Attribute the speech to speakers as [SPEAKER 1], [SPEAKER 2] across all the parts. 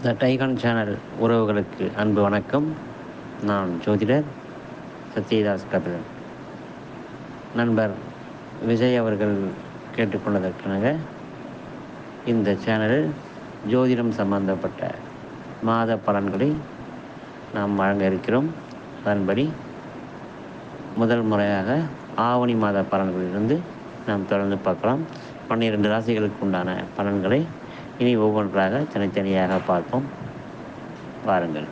[SPEAKER 1] த TiEcon channel உறவுகளுக்கு அன்பு வணக்கம். நான் ஜோதிடர் சத்யதாஸ் கபிலன். நண்பர் விஜய் அவர்கள் கேட்டுக்கொண்டதற்காக இந்த சேனலில் ஜோதிடம் சம்பந்தப்பட்ட மாத பலன்களை நாம் வழங்க இருக்கிறோம். அதன்படி முதல் முறையாக ஆவணி மாத பலன்களிலிருந்து நாம் தொடர்ந்து பார்க்கலாம். 12 ராசிகளுக்கு உண்டான பலன்களை இனி ஒவ்வொன்றாக தனித்தனியாக பார்ப்போம். வாருங்கள்.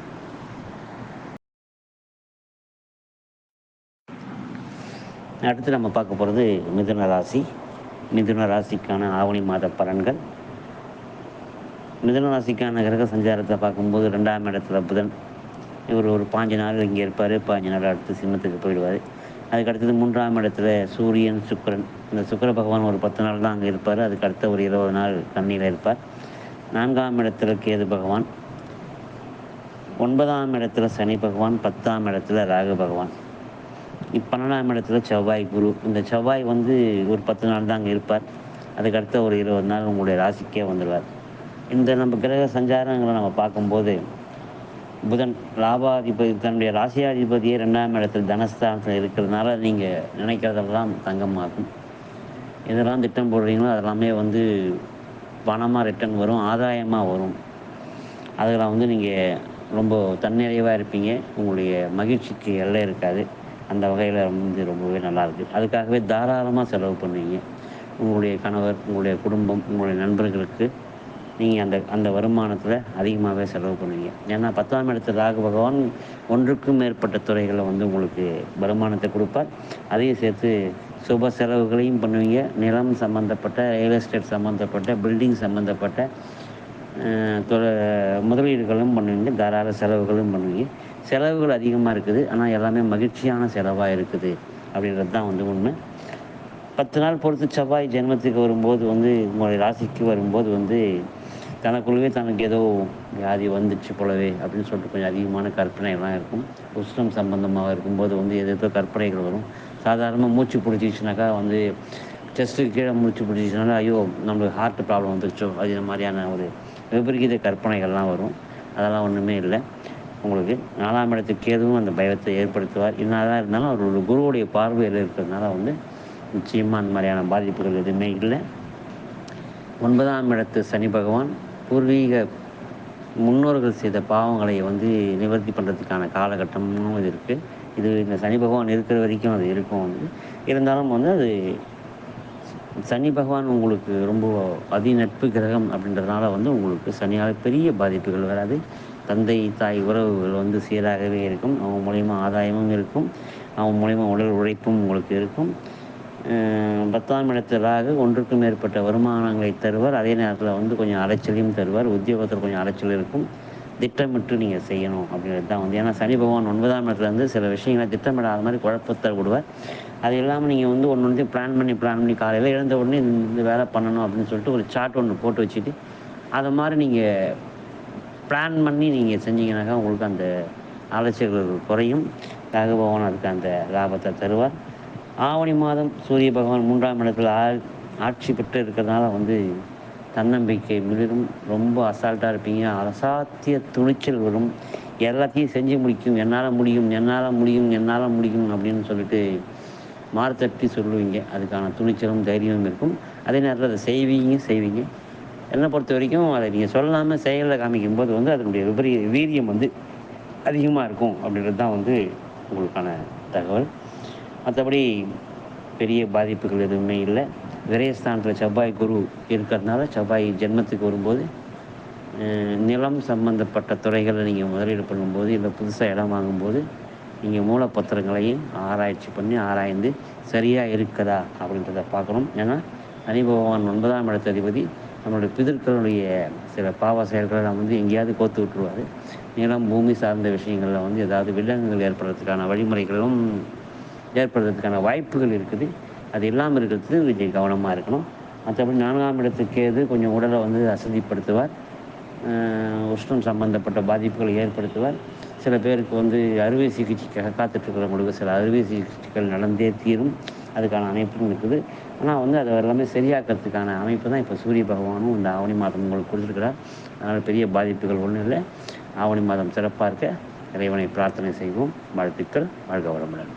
[SPEAKER 1] அடுத்து நம்ம பார்க்க போகிறது மிதுன ராசி. மிதுன ராசிக்கான ஆவணி மாத பலன்கள். மிதுன ராசிக்கான கிரக சஞ்சாரத்தை பார்க்கும்போது 2ஆம் இடத்துல புதன். இவர் ஒரு 5 நாள் இங்கே இருப்பார். 5 நாள் அடுத்து சிம்மத்துக்கு போயிடுவார். அதுக்கு அடுத்தது 3ஆம் இடத்துல சூரியன், சுக்கிரன். இந்த சுக்கிர பகவான் ஒரு 10 நாள் தான் அங்கே இருப்பார். அதுக்கு அடுத்த ஒரு 20 நாள் கண்ணியில் இருப்பார். 4ஆம் இடத்துல கேது பகவான். 9ஆம் இடத்துல சனி பகவான். 10ஆம் இடத்துல ராகு பகவான். 12ஆம் இடத்துல செவ்வாய், குரு. இந்த செவ்வாய் ஒரு 10 நாள் தான் அங்கே இருப்பார். அதுக்கு அடுத்த ஒரு 20 நாள் உங்களுடைய ராசிக்கே வந்துடுவார். இந்த நம்ம கிரக சஞ்சாரங்களை நம்ம பார்க்கும்போது புதன் லாபாதிபதி தன்னுடைய ராசியாதிபதியே 2ஆம் இடத்தில் தனஸ்தானத்தில் இருக்கிறதுனால நீங்கள் நினைக்கிறதெல்லாம் தங்கமாகும். இதெல்லாம் திட்டம் போடுறீங்களோ அதெல்லாமே பணமாக ரிட்டர்ன் வரும், ஆதாயமாக வரும். அதில் நீங்கள் ரொம்ப தன்னிறைவாக இருப்பீங்க. உங்களுடைய மகிழ்ச்சிக்கு எல்லை இருக்காது. அந்த வகையில் ரொம்பவே நல்லாயிருக்கு. அதுக்காகவே தாராளமாக செலவு பண்ணுவீங்க. உங்களுடைய கணவர், உங்களுடைய குடும்பம், உங்களுடைய நண்பர்களுக்கு நீங்கள் அந்த வருமானத்தில் அதிகமாகவே செலவு பண்ணுவீங்க. ஏன்னா 10ஆம் இடத்துல ராகு பகவான் ஒன்றுக்கும் மேற்பட்ட துறைகளில் உங்களுக்கு வருமானத்தை கொடுப்பார். அதையும் சேர்த்து சுப செலவுகளையும் பண்ணுவீங்க. நிலம் சம்மந்தப்பட்ட, ரியல் எஸ்டேட் சம்மந்தப்பட்ட, பில்டிங் சம்மந்தப்பட்ட முதலீடுகளும் பண்ணுவீங்க. தாராள செலவுகளும் பண்ணுவீங்க. செலவுகள் அதிகமாக இருக்குது, ஆனால் எல்லாமே மகிழ்ச்சியான செலவாக இருக்குது அப்படின்றது தான் உண்மை. 10 நாள் பொறுத்து செவ்வாய் ஜென்மத்துக்கு வரும்போது உங்களுடைய ராசிக்கு வரும்போது தனக்குள்ளவே தனக்கு ஏதோ வியாதி வந்துச்சு போலவே அப்படின்னு சொல்லிட்டு கொஞ்சம் அதிகமான கற்பனைகள்லாம் இருக்கும். உஷ்ணம் சம்பந்தமாக இருக்கும்போது ஏதோ கற்பனைகள் வரும். சாதாரணமாக மூச்சு பிடிச்சிச்சுனாக்கா செஸ்ட்டுக்கு கீழே மூச்சு பிடிச்சிச்சுனால ஐயோ நம்மளுக்கு ஹார்ட் ப்ராப்ளம் வந்துருச்சோ அது மாதிரியான ஒரு விபரீத கற்பனைகள்லாம் வரும். அதெல்லாம் ஒன்றுமே இல்லை. உங்களுக்கு 4ஆம் இடத்துக்கு எதுவும் அந்த பயத்தை ஏற்படுத்துவார். என்னதான் இருந்தாலும் அவர் ஒரு குருவுடைய பார்வையில் இருக்கிறதுனால நிச்சயமாக அந்த மாதிரியான பாதிப்புகள் எதுவுமே இல்லை. 9ஆம் இடத்து சனி பகவான் பூர்வீக முன்னோர்கள் செய்த பாவங்களை நிவர்த்தி பண்ணுறதுக்கான காலகட்டமும் இது இருக்குது. இந்த சனி பகவான் இருக்கிற வரைக்கும் அது இருக்கும். இருந்தாலும் அது சனி பகவான் உங்களுக்கு ரொம்ப அதிநட்பு கிரகம் அப்படின்றதுனால உங்களுக்கு சனியால் பெரிய பாதிப்புகள் வராது. தந்தை தாய் உறவுகள் சீராகவே இருக்கும். அவங்க மூலயமா ஆதாயமும் இருக்கும். அவங்க மூலயமா உடல் உழைப்பும் உங்களுக்கு இருக்கும். 10ஆம் இடத்திலாக ஒன்றுக்கும் மேற்பட்ட வருமானங்களை தருவார். அதே நேரத்தில் கொஞ்சம் அலைச்சலையும் தருவார். உத்தியோகத்தில் கொஞ்சம் அலைச்சல் இருக்கும். திட்டமிட்டு நீங்கள் செய்யணும் அப்படின்றது தான் ஏன்னா சனி பகவான் 9ஆம் இடத்துலேருந்து சில விஷயங்களை திட்டமிடாத மாதிரி குழப்பத்தை விடுவார். அது இல்லாமல் நீங்கள் ஒன்று பிளான் பண்ணி காலையில் எழுந்த உடனே இந்த வேலை பண்ணணும் அப்படின்னு சொல்லிட்டு ஒரு சார்ட் ஒன்று போட்டு வச்சுட்டு அதை மாதிரி நீங்கள் பிளான் பண்ணி நீங்கள் செஞ்சீங்கன்னாக்கா உங்களுக்கு அந்த அலைச்சல்கள் குறையும். ராகு பகவான் அதுக்கு அந்த லாபத்தை தருவார். ஆவணி மாதம் சூரிய பகவான் 3ஆம் இடத்துல ஆட்சி பெற்று இருக்கிறதுனால தன்னம்பிக்கை மிளிரும். ரொம்ப அசால்ட்டாக இருப்பீங்க. அசாத்திய துணிச்சல் வரும். எல்லாத்தையும் செஞ்சு முடிக்கும். என்னால் முடியும் அப்படின்னு சொல்லிட்டு மார்த்தட்டி சொல்லுவீங்க. அதுக்கான துணிச்சலும் தைரியமும் இருக்கும். அதே நேரத்தில் அதை செய்வீங்க. என்னை பொறுத்த வரைக்கும் அதை நீங்கள் சொல்லாமல் செயலில் காமிக்கும்போது அதனுடைய வீரியம் அதிகமாக இருக்கும் அப்படின்றது தான் உங்களுக்கான தகவல். மற்றபடி பெரிய பாதிப்புகள் எதுவுமே இல்லை. விரயஸ்தானத்தில் செவ்வாய், குரு இருக்கிறதுனால செவ்வாய் ஜென்மத்துக்கு வரும்போது நிலம் சம்பந்தப்பட்ட துறைகளில் நீங்கள் முதலீடு பண்ணும்போது இல்லை புதுசாக இடம் வாங்கும்போது நீங்கள் மூலப்பத்திரங்களையும் ஆராய்ந்து சரியாக இருக்குதா அப்படின்றத பார்க்கணும். ஏன்னா சனி பகவான் 9ஆம் இடத்து அதிபதி நம்மளுடைய பிதர்களுடைய சில பாவ செயல்களை எங்கேயாவது கோத்து விட்டுருவார். நிலம், பூமி சார்ந்த விஷயங்களில் ஏதாவது வில்லங்கங்கள் ஏற்படுறதுக்கான வழிமுறைகளும் ஏற்படுறதுக்கான வாய்ப்புகள் இருக்குது. அது இல்லாமல் இருக்கிறதுக்கு கொஞ்சம் கவனமாக இருக்கணும். மற்றபடி 4ஆம் இடத்துக்கு கொஞ்சம் உடலை அசதிப்படுத்துவார். உஷ்ணம் சம்பந்தப்பட்ட பாதிப்புகளை ஏற்படுத்துவார். சில பேருக்கு அறுவை சிகிச்சைக்காக காத்துட்ருக்கிறவங்களுக்கு சில அறுவை சிகிச்சைகள் நடந்தே தீரும். அதுக்கான அமைப்பும் இருக்குது. ஆனால் வந்து அதை எல்லாமே சரியாக்கிறதுக்கான அமைப்பு தான் இப்போ சூரிய பகவானும் இந்த ஆவணி மாதம் உங்களுக்கு கொடுத்துருக்கிறார். அதனால் பெரிய பாதிப்புகள் ஒன்றும் இல்லை. ஆவணி மாதம் சிறப்பாக இருக்க இறைவனை பிரார்த்தனை செய்வோம். வாழ்த்துக்கள். வாழ்க வளமுடன்.